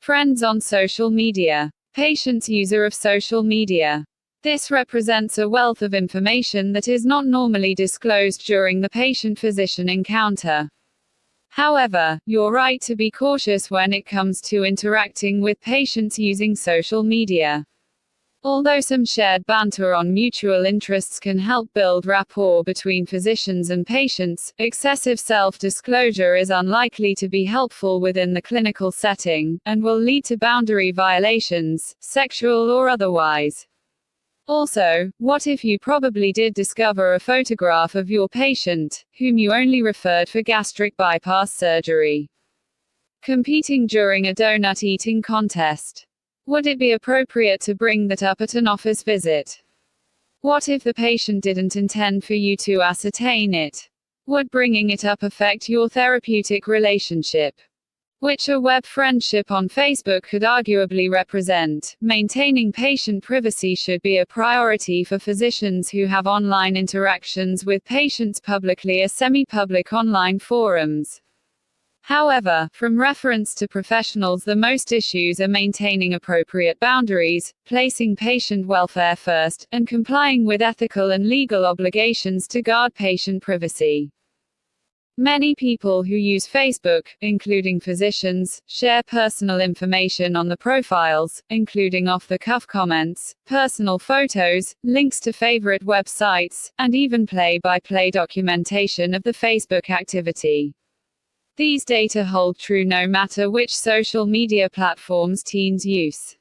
Friends on social media. Patient's user of social media. This represents a wealth of information that is not normally disclosed during the patient-physician encounter. However, you're right to be cautious when it comes to interacting with patients using social media. Although some shared banter on mutual interests can help build rapport between physicians and patients, excessive self-disclosure is unlikely to be helpful within the clinical setting, and will lead to boundary violations, sexual or otherwise. Also, what if you probably did discover a photograph of your patient, whom you only referred for gastric bypass surgery, competing during a donut eating contest? Would it be appropriate to bring that up at an office visit? What if the patient didn't intend for you to ascertain it? Would bringing it up affect your therapeutic relationship, which a web friendship on Facebook could arguably represent? Maintaining patient privacy should be a priority for physicians who have online interactions with patients publicly or semi-public online forums. However, from reference to professionals, the most issues are maintaining appropriate boundaries, placing patient welfare first, and complying with ethical and legal obligations to guard patient privacy. Many people who use Facebook, including physicians, share personal information on the profiles, including off-the-cuff comments, personal photos, links to favorite websites, and even play-by-play documentation of the Facebook activity. These data hold true no matter which social media platforms teens use.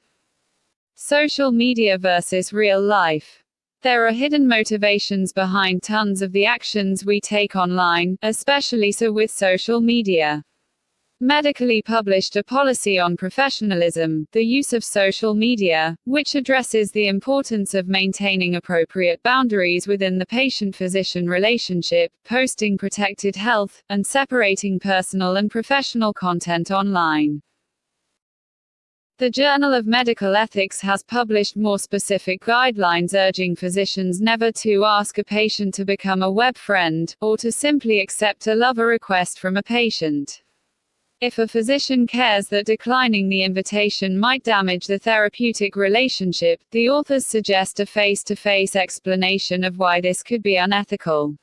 Social media versus real life. There are hidden motivations behind tons of the actions we take online, especially so with social media. Medically published a policy on professionalism, the use of social media, which addresses the importance of maintaining appropriate boundaries within the patient-physician relationship, posting protected health, and separating personal and professional content online. The Journal of Medical Ethics has published more specific guidelines urging physicians never to ask a patient to become a web friend, or to simply accept a love request from a patient. If a physician cares that declining the invitation might damage the therapeutic relationship, the authors suggest a face-to-face explanation of why this could be unethical.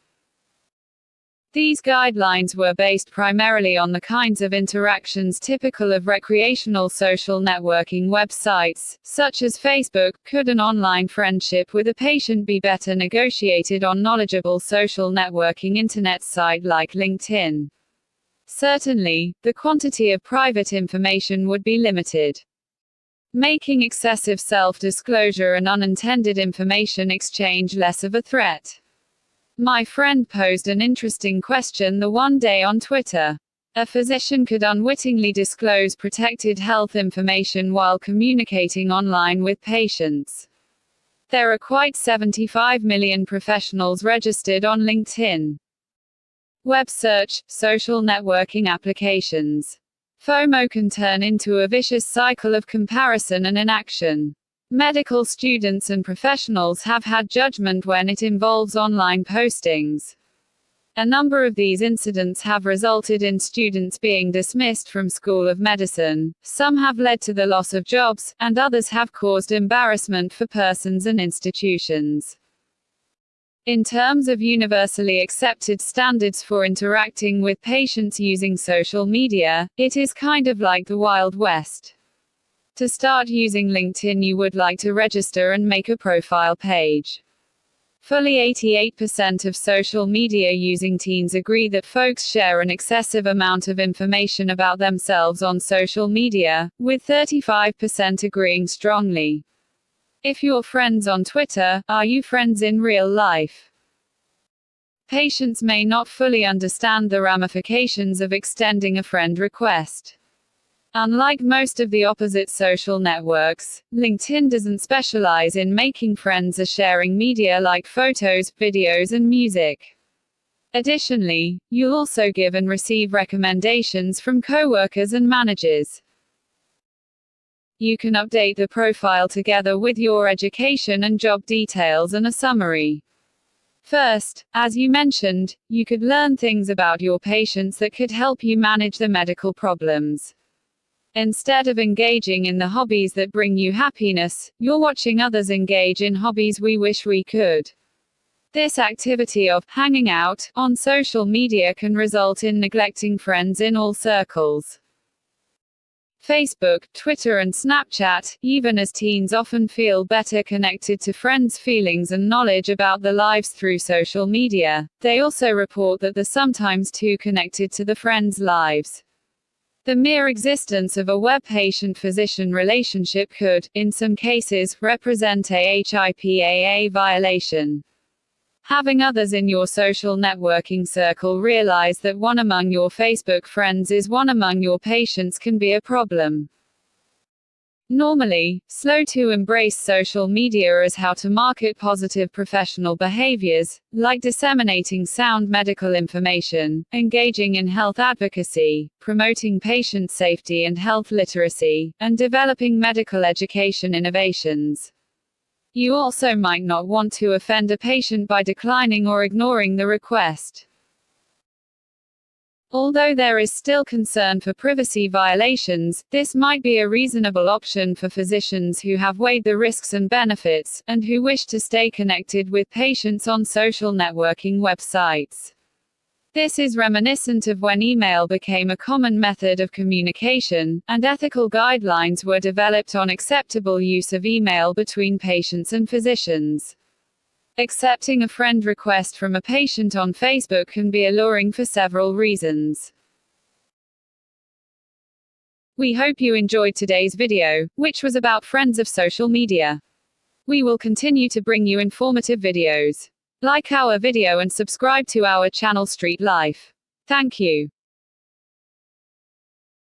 These guidelines were based primarily on the kinds of interactions typical of recreational social networking websites, such as Facebook. Could an online friendship with a patient be better negotiated on knowledgeable social networking internet site like LinkedIn? Certainly, the quantity of private information would be limited, making excessive self-disclosure and unintended information exchange less of a threat. My friend posed an interesting question the one day on Twitter. A physician could unwittingly disclose protected health information while communicating online with patients. There are quite 75 million professionals registered on LinkedIn. Web search, social networking applications. FOMO can turn into a vicious cycle of comparison and inaction. Medical students and professionals have had judgment when it involves online postings. A number of these incidents have resulted in students being dismissed from School of Medicine, some have led to the loss of jobs, and others have caused embarrassment for persons and institutions. In terms of universally accepted standards for interacting with patients using social media, it is kind of like the Wild West. To start using LinkedIn, you would like to register and make a profile page. Fully 88% of social media using teens agree that folks share an excessive amount of information about themselves on social media, with 35% agreeing strongly. If you're friends on Twitter, are you friends in real life? Patients may not fully understand the ramifications of extending a friend request. Unlike most of the opposite social networks, LinkedIn doesn't specialize in making friends or sharing media like photos, videos, and music. Additionally, you'll also give and receive recommendations from coworkers and managers. You can update the profile together with your education and job details and a summary. First, as you mentioned, you could learn things about your patients that could help you manage the medical problems. Instead of engaging in the hobbies that bring you happiness, you're watching others engage in hobbies we wish we could. This activity of hanging out on social media can result in neglecting friends in all circles. Facebook, Twitter and Snapchat, even as teens often feel better connected to friends' feelings and knowledge about their lives through social media, they also report that they're sometimes too connected to the friends' lives. The mere existence of a web patient-physician relationship could, in some cases, represent a HIPAA violation. Having others in your social networking circle realize that one among your Facebook friends is one among your patients can be a problem. Normally, slow to embrace social media as how to market positive professional behaviors, like disseminating sound medical information, engaging in health advocacy, promoting patient safety and health literacy, and developing medical education innovations. You also might not want to offend a patient by declining or ignoring the request. Although there is still concern for privacy violations, this might be a reasonable option for physicians who have weighed the risks and benefits, and who wish to stay connected with patients on social networking websites. This is reminiscent of when email became a common method of communication, and ethical guidelines were developed on acceptable use of email between patients and physicians. Accepting a friend request from a patient on Facebook can be alluring for several reasons. We hope you enjoyed today's video, which was about friends of social media. We will continue to bring you informative videos. Like our video and subscribe to our channel Street Life. Thank you.